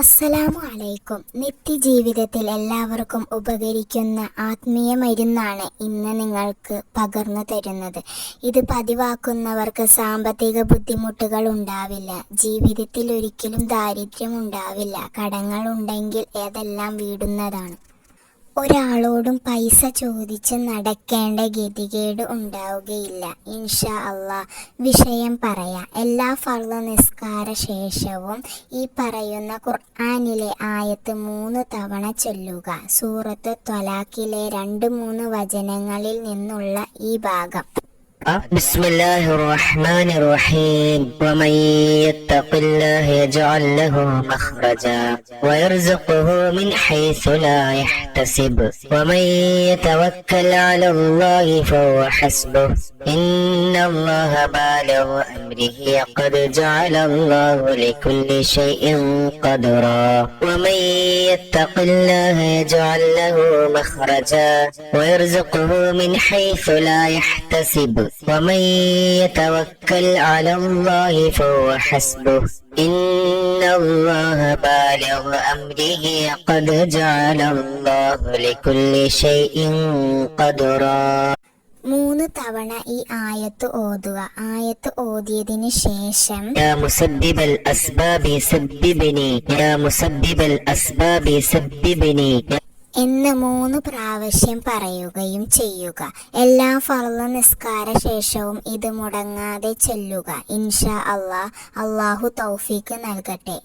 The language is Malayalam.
അസ്സലാമു അലൈക്കും. നിത്യജീവിതത്തിൽ എല്ലാവർക്കും ഉപകരിക്കുന്ന ആത്മീയ മരുന്നാണ് ഇന്ന് നിങ്ങൾക്ക് പകർന്നു തരുന്നത്. ഇത് പതിവാക്കുന്നവർക്ക് സാമ്പത്തിക ബുദ്ധിമുട്ടുകൾ ഉണ്ടാവില്ല. ജീവിതത്തിൽ ഒരിക്കലും ദാരിദ്ര്യം ഉണ്ടാവില്ല. കടങ്ങൾ ഉണ്ടെങ്കിൽ അതെല്ലാം വീടുന്നതാണ്. ഒരാളോടും പൈസ ചോദിച്ച് നടക്കേണ്ട ഗതികേട് ഉണ്ടാവുകയില്ല. ഇൻഷാ അള്ളാഹ്. വിഷയം പറയാം. എല്ലാ ഫർള് നിസ്കാര ശേഷവും ഈ പറയുന്ന ഖുർആനിലെ ആയത്ത് 3 തവണ ചൊല്ലുക. സൂറത്ത് ത്വലാഖിലെ 2-3 വചനങ്ങളിൽ നിന്നുള്ള ഈ ഭാഗം. بسم الله الرحمن الرحيم ومن يتق الله يجعل له مخرجا ويرزقه من حيث لا يحتسب ومن يتوكل على الله فهو حسبه إن الله بالغ أمره قد جعل الله لكل شيء قدرا ومن يتق الله يجعل له مخرجا ويرزقه من حيث لا يحتسب ومن يتوكل على الله فهو حسبه إن الله بالغ أمره قد جعل الله لكل شيء قدرا. 3 തവണ ഈ ആയത്ത് ഓതുക. ആയത്ത് ഓതിയതിന് ശേഷം يا مسبب الأسباب سببني يا مسبب الأسباب سببني എന്ന് 3 പ്രാവശ്യം പറയുകയും ചെയ്യുക. എല്ലാ ഫർള് നിസ്കാര ശേഷവും ഇത് മുടങ്ങാതെ ചൊല്ലുക. ഇൻഷാ അള്ളാഹ്. അള്ളാഹു തൗഫീക്ക് നൽകട്ടെ.